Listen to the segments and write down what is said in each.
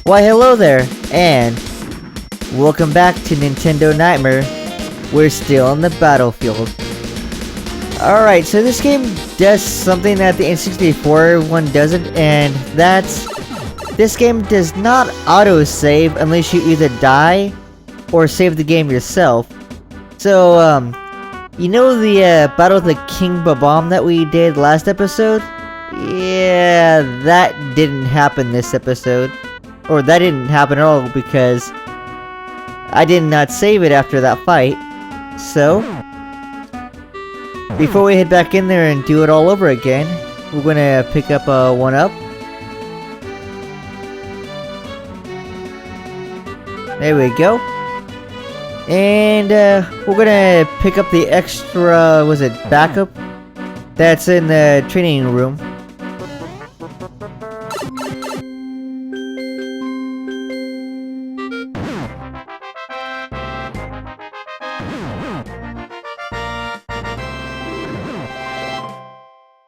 Why hello there, and welcome back to Nintendo Nightmare. We're still on the battlefield. Alright, so this game does something that the N64 one doesn't, and that's... this game does not auto-save unless you either die or save the game yourself. So, you know the Battle of the King Bob-omb that we did last episode? Yeah, that didn't happen this episode. Or that didn't happen at all because I did not save it after that fight. So, before we head back in there and do it all over again, we're gonna pick up a 1-up. There we go. And we're gonna pick up the extra, was it backup? That's in the training room.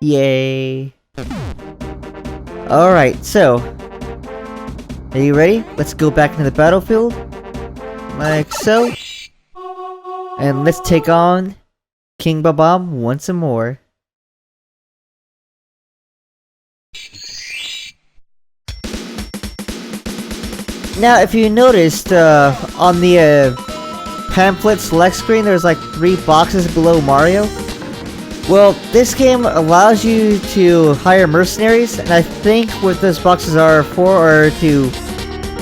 Yay. Alright, so are you ready? Let's go back into the battlefield. Like so. And let's take on King Bob-omb once more. Now, if you noticed, on the pamphlet select screen, there's like 3 boxes below Mario. Well, this game allows you to hire mercenaries, and I think what those boxes are for are to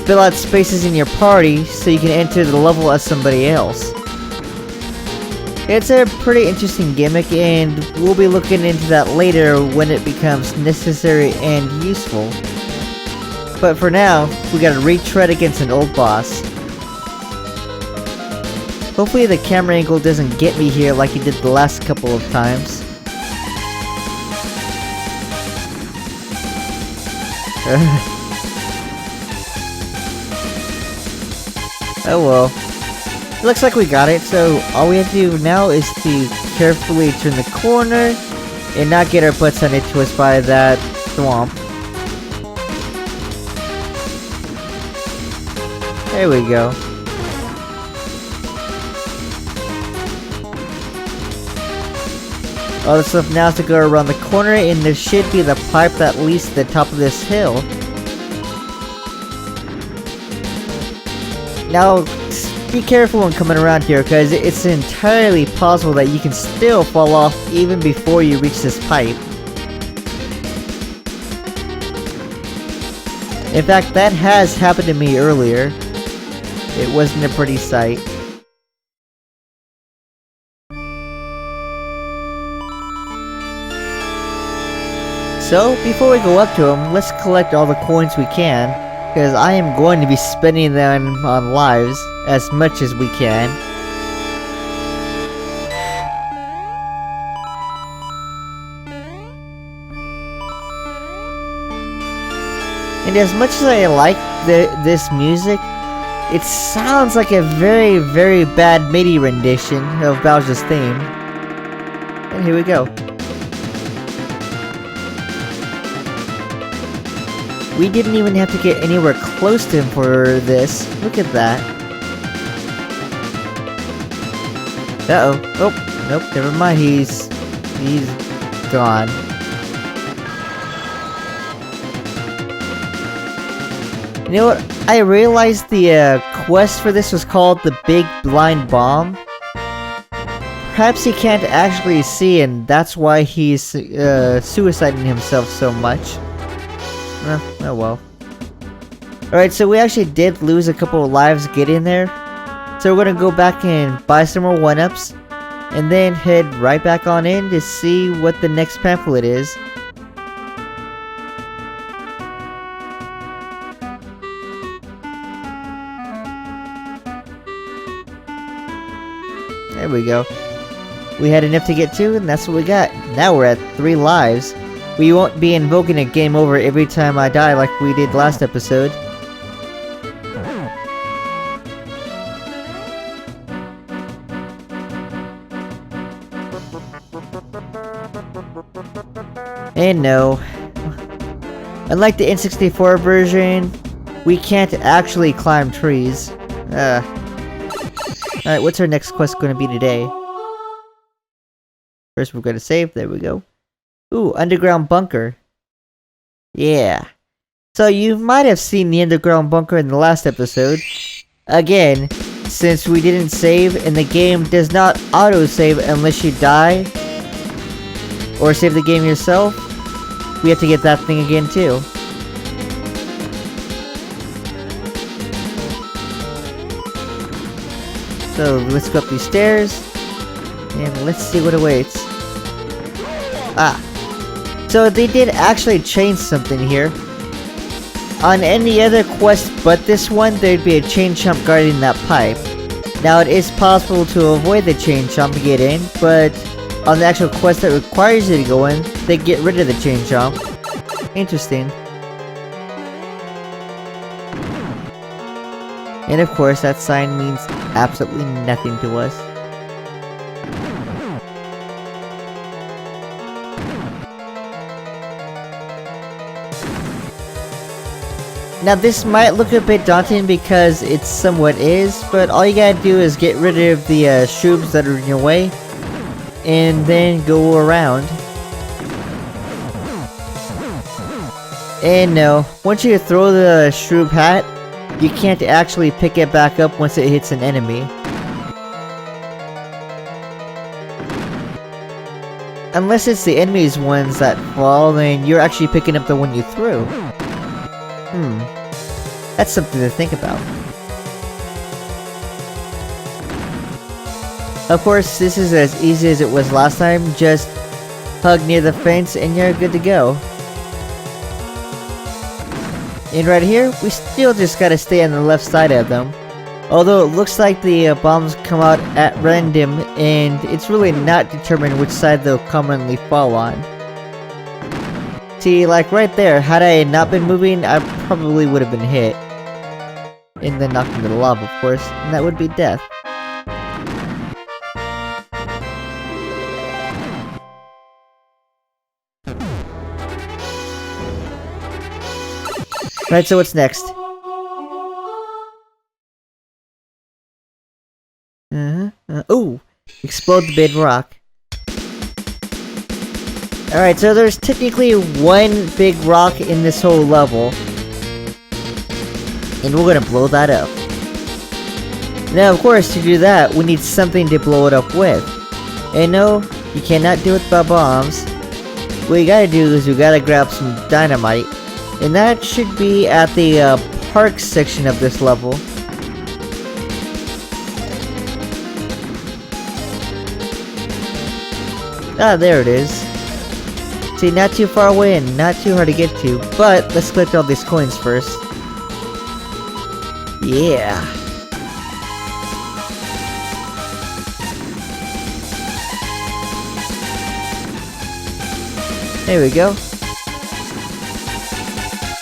fill out spaces in your party so you can enter the level as somebody else. It's a pretty interesting gimmick, and we'll be looking into that later when it becomes necessary and useful. But for now, we gotta retread against an old boss. Hopefully the camera angle doesn't get me here like it did the last couple of times. Oh well. Looks like we got it, so all we have to do now is to carefully turn the corner and not get our butts handed to us by that swamp. There we go. All the stuff now is to go around the corner, and there should be the pipe that leads to the top of this hill. Now, be careful when coming around here, because it's entirely possible that you can still fall off even before you reach this pipe. In fact, that has happened to me earlier. It wasn't a pretty sight. So, before we go up to him, let's collect all the coins we can, because I am going to be spending them on lives as much as we can. And as much as I like this music, it sounds like a very, very bad MIDI rendition of Bowser's theme. And here we go. We didn't even have to get anywhere close to him for this. Look at that. Uh-oh. Oh, nope, never mind. He's gone. You know what? I realized the quest for this was called the Big Blind Bomb. Perhaps he can't actually see, and that's why he's suiciding himself so much. Oh well. Alright, so we actually did lose a couple of lives getting there. So we're gonna go back and buy some more 1-ups, and then head right back on in to see what the next pamphlet is. There we go. We had enough to get to, and that's what we got. Now we're at 3 lives. We won't be invoking a game over every time I die like we did last episode. And no. Unlike the N64 version, we can't actually climb trees. Alright, what's our next quest gonna be today? First we're gonna save, there we go. Ooh, underground bunker. Yeah. So you might have seen the underground bunker in the last episode. Again, since we didn't save and the game does not auto-save unless you die or save the game yourself, we have to get that thing again too. So let's go up these stairs and let's see what awaits. Ah. So they did actually change something here. On any other quest but this one, there'd be a chain chomp guarding that pipe. Now it is possible to avoid the chain chomp and get in, but on the actual quest that requires you to go in, they get rid of the chain chomp. Interesting. And of course that sign means absolutely nothing to us. Now this might look a bit daunting because it somewhat is, but all you gotta do is get rid of the shrooms that are in your way, and then go around. And no, once you throw the shroom hat, you can't actually pick it back up once it hits an enemy. Unless it's the enemy's ones that fall, then you're actually picking up the one you threw. That's something to think about. Of course, this is as easy as it was last time, just hug near the fence and you're good to go. And right here, we still just gotta stay on the left side of them. Although it looks like the bombs come out at random, and it's really not determined which side they'll commonly fall on. See, like right there, had I not been moving, I probably would have been hit. And then knocked into the lava, of course, and that would be death. Right, so what's next? Ooh! Explode the big rock. Alright, so there's technically one big rock in this whole level. And we're gonna blow that up. Now, of course, to do that, we need something to blow it up with. And no, you cannot do it by bombs. What you gotta do is you gotta grab some dynamite. And that should be at the park section of this level. Ah, there it is. See, not too far away and not too hard to get to, but let's collect all these coins first. Yeah. There we go.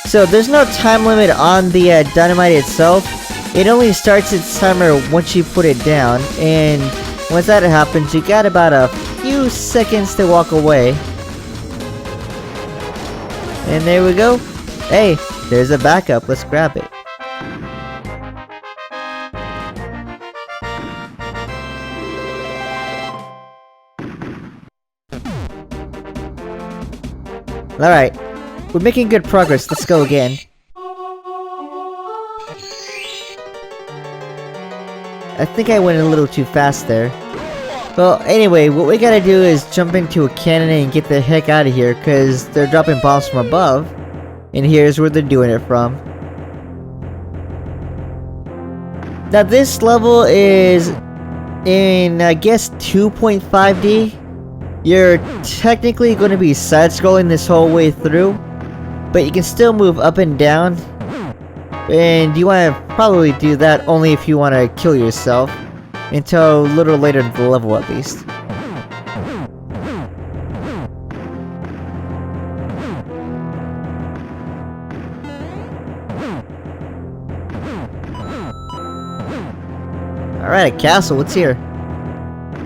So there's no time limit on the dynamite itself. It only starts its timer once you put it down, and once that happens, you got about a few seconds to walk away. And there we go. Hey, there's a backup. Let's grab it. Alright. We're making good progress. Let's go again. I think I went a little too fast there. Well, anyway, what we gotta do is jump into a cannon and get the heck out of here, because they're dropping bombs from above. And here's where they're doing it from. Now this level is in, I guess, 2.5D. You're technically going to be side-scrolling this whole way through, but you can still move up and down. And you want to probably do that only if you want to kill yourself. Until a little later in the level, at least. Alright, a castle, what's here?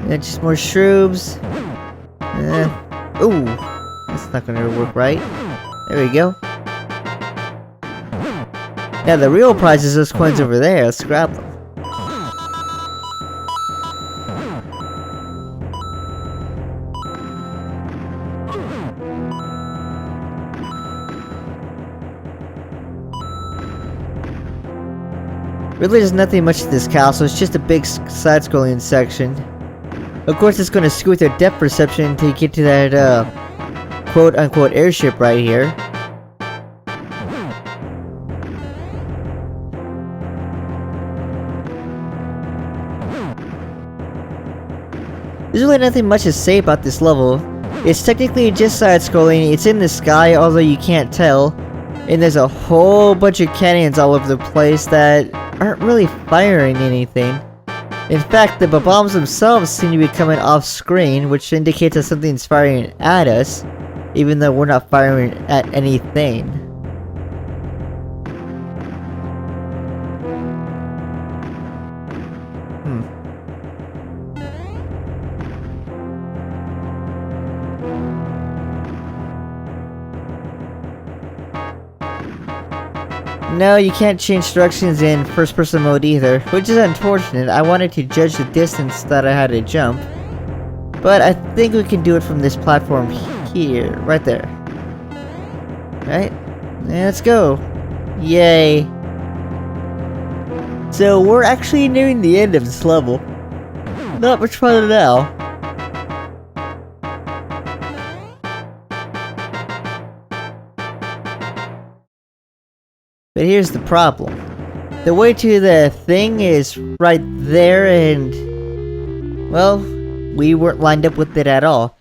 And just more shrooms. Ooh, that's not gonna work right. There we go. Now the real prize is those coins over there. Let's grab them. Really, there's nothing much to this castle. It's just a big side-scrolling section. Of course, it's going to screw with their depth perception to get to that quote-unquote airship right here. There's really nothing much to say about this level. It's technically just side-scrolling, it's in the sky, although you can't tell. And there's a whole bunch of cannons all over the place that aren't really firing anything. In fact, the bombs themselves seem to be coming off-screen, which indicates that something's firing at us, even though we're not firing at anything. No, you can't change directions in first-person mode either, which is unfortunate. I wanted to judge the distance that I had to jump. But I think we can do it from this platform here, right there. Right? Yeah, let's go. Yay. So we're actually nearing the end of this level. Not much further now. But here's the problem. The way to the thing is right there and... well, we weren't lined up with it at all.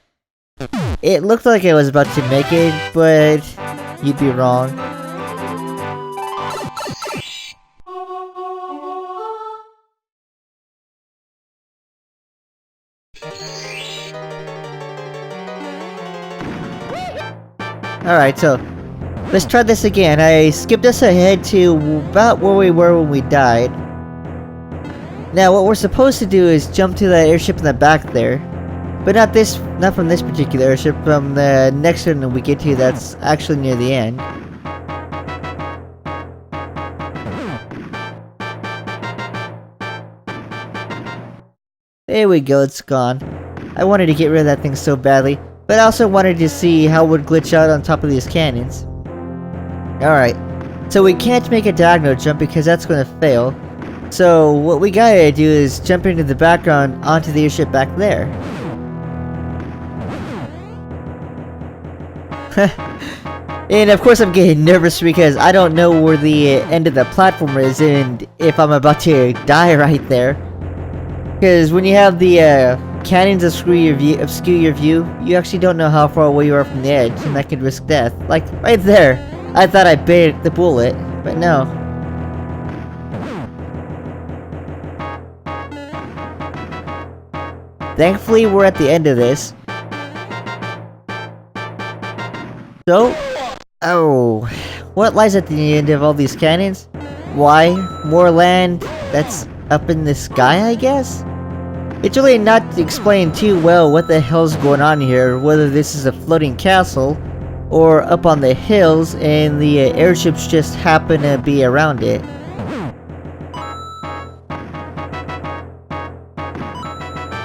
It looked like I was about to make it, but you'd be wrong. Alright, so let's try this again. I skipped us ahead to about where we were when we died. Now what we're supposed to do is jump to that airship in the back there. But not from this particular airship, from the next one we get to that's actually near the end. There we go, it's gone. I wanted to get rid of that thing so badly, but I also wanted to see how it would glitch out on top of these cannons. Alright, so we can't make a diagonal jump because that's gonna fail. So what we gotta do is jump into the background onto the airship back there. And of course I'm getting nervous because I don't know where the end of the platform is and if I'm about to die right there. Because when you have the cannons obscure your view, you actually don't know how far away you are from the edge, and that could risk death. Like, right there! I thought I bit the bullet, but no. Thankfully, we're at the end of this. So, oh, what lies at the end of all these cannons? Why? More land that's up in the sky, I guess? It's really not explained too well what the hell's going on here, whether this is a floating castle, or up on the hills and the airships just happen to be around it.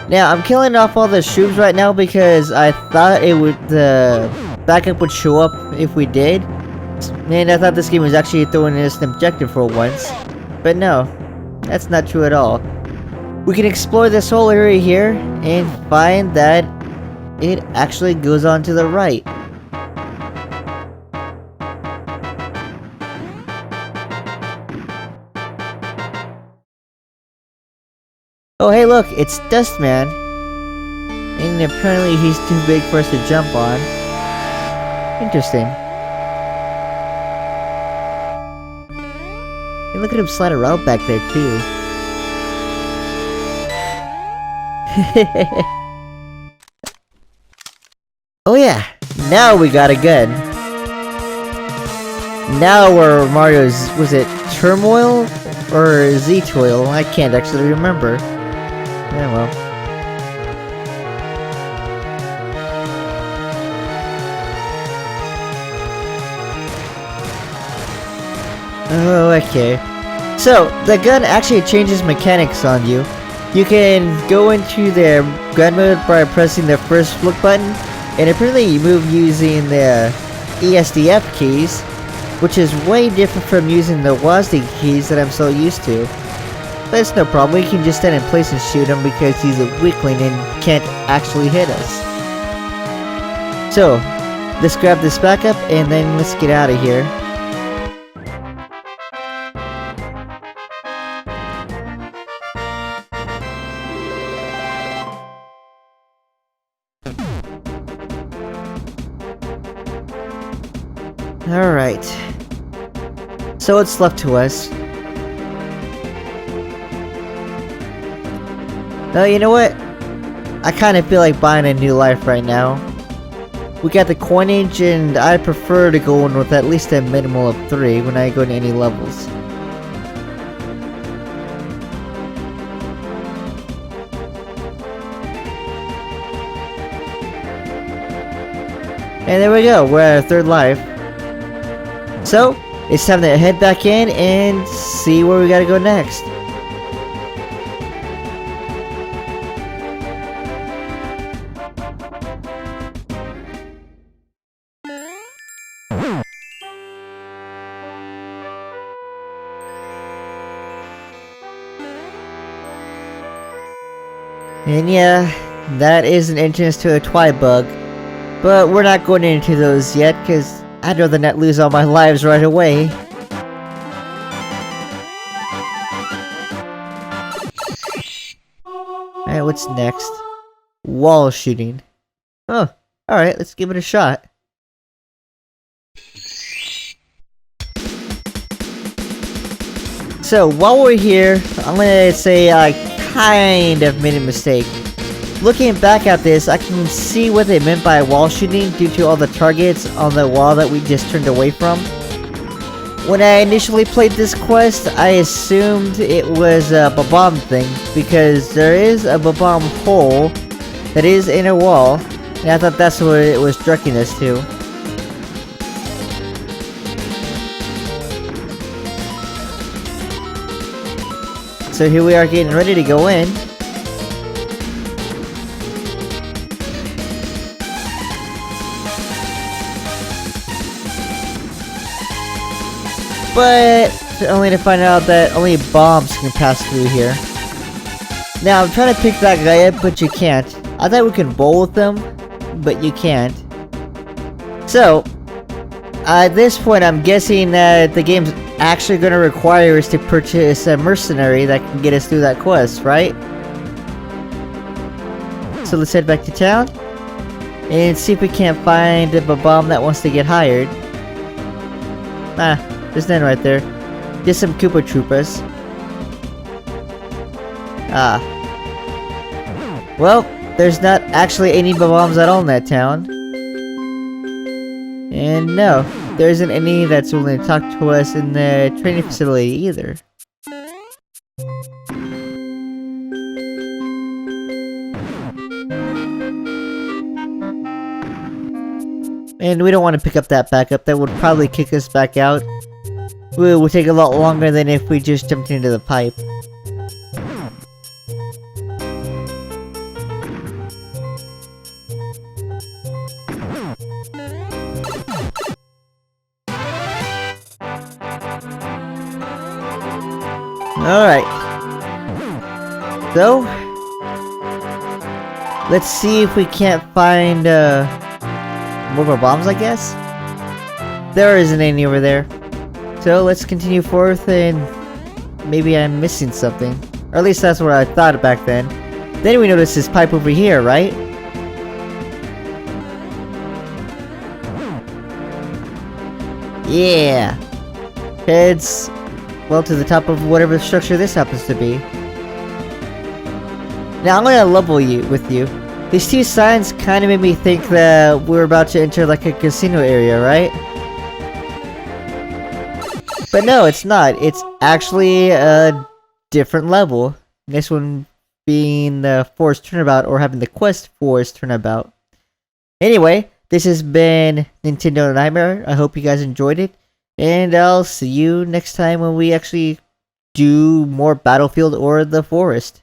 Now, I'm killing off all the troops right now because I thought the backup would show up if we did. And I thought this game was actually throwing us an objective for once. But no, that's not true at all. We can explore this whole area here and find that it actually goes on to the right. Oh hey look, it's Dustman. And apparently he's too big for us to jump on. Interesting. And look at him slide around back there too. Oh yeah, now we got a gun. Now we're Mario's, was it Turmoil or Z-Toil? I can't actually remember. Yeah, well. Oh, okay. So, the gun actually changes mechanics on you. You can go into the gun mode by pressing the first flick button, and apparently you move using the ESDF keys, which is way different from using the WASD keys that I'm so used to. But it's no problem, we can just stand in place and shoot him because he's a weakling and can't actually hit us. So, let's grab this back up and then let's get out of here. Alright. So what's left to us? No, you know what? I kind of feel like buying a new life right now. We got the coinage, and I prefer to go in with at least a minimal of 3 when I go to any levels. And there we go, we're at our 3rd life. So, it's time to head back in and see where we gotta go next. And yeah, that is an entrance to a Twibug. But we're not going into those yet, because I'd rather not lose all my lives right away. Alright, what's next? Wall shooting. Oh, alright, let's give it a shot. So, while we're here, I'm gonna say I kind of made a mistake. Looking back at this, I can see what they meant by wall shooting due to all the targets on the wall that we just turned away from. When I initially played this quest, I assumed it was a Bob-omb thing, because there is a Bob-omb hole that is in a wall, and I thought that's what it was directing us to. So here we are getting ready to go in. But only to find out that only bombs can pass through here. Now I'm trying to pick that guy up, but you can't. I thought we could bowl with them, but you can't. So at this point, I'm guessing that the game's actually going to require us to purchase a mercenary that can get us through that quest, right? So let's head back to town and see if we can't find a Bob-omb that wants to get hired. Ah. There's none right there. Just some Koopa Troopas. Ah. Well, there's not actually any Bob-ombs at all in that town. And no, there isn't any that's willing to talk to us in the training facility either. And we don't want to pick up that backup. That would probably kick us back out. It would take a lot longer than if we just jumped into the pipe. Alright. So, let's see if we can't find more bombs, I guess? There isn't any over there. So let's continue forth, and maybe I'm missing something. Or at least that's what I thought back then. Then we noticed this pipe over here, right? Yeah! Heads, well, to the top of whatever structure this happens to be. Now I'm gonna level with you. These two signs kinda made me think that we're about to enter like a casino area, right? But no, it's not. It's actually a different level. This one being the Forest Turnabout, or having the quest Forest Turnabout. Anyway, this has been Nintendo Nightmare. I hope you guys enjoyed it. And I'll see you next time when we actually do more Battlefield or The Forest.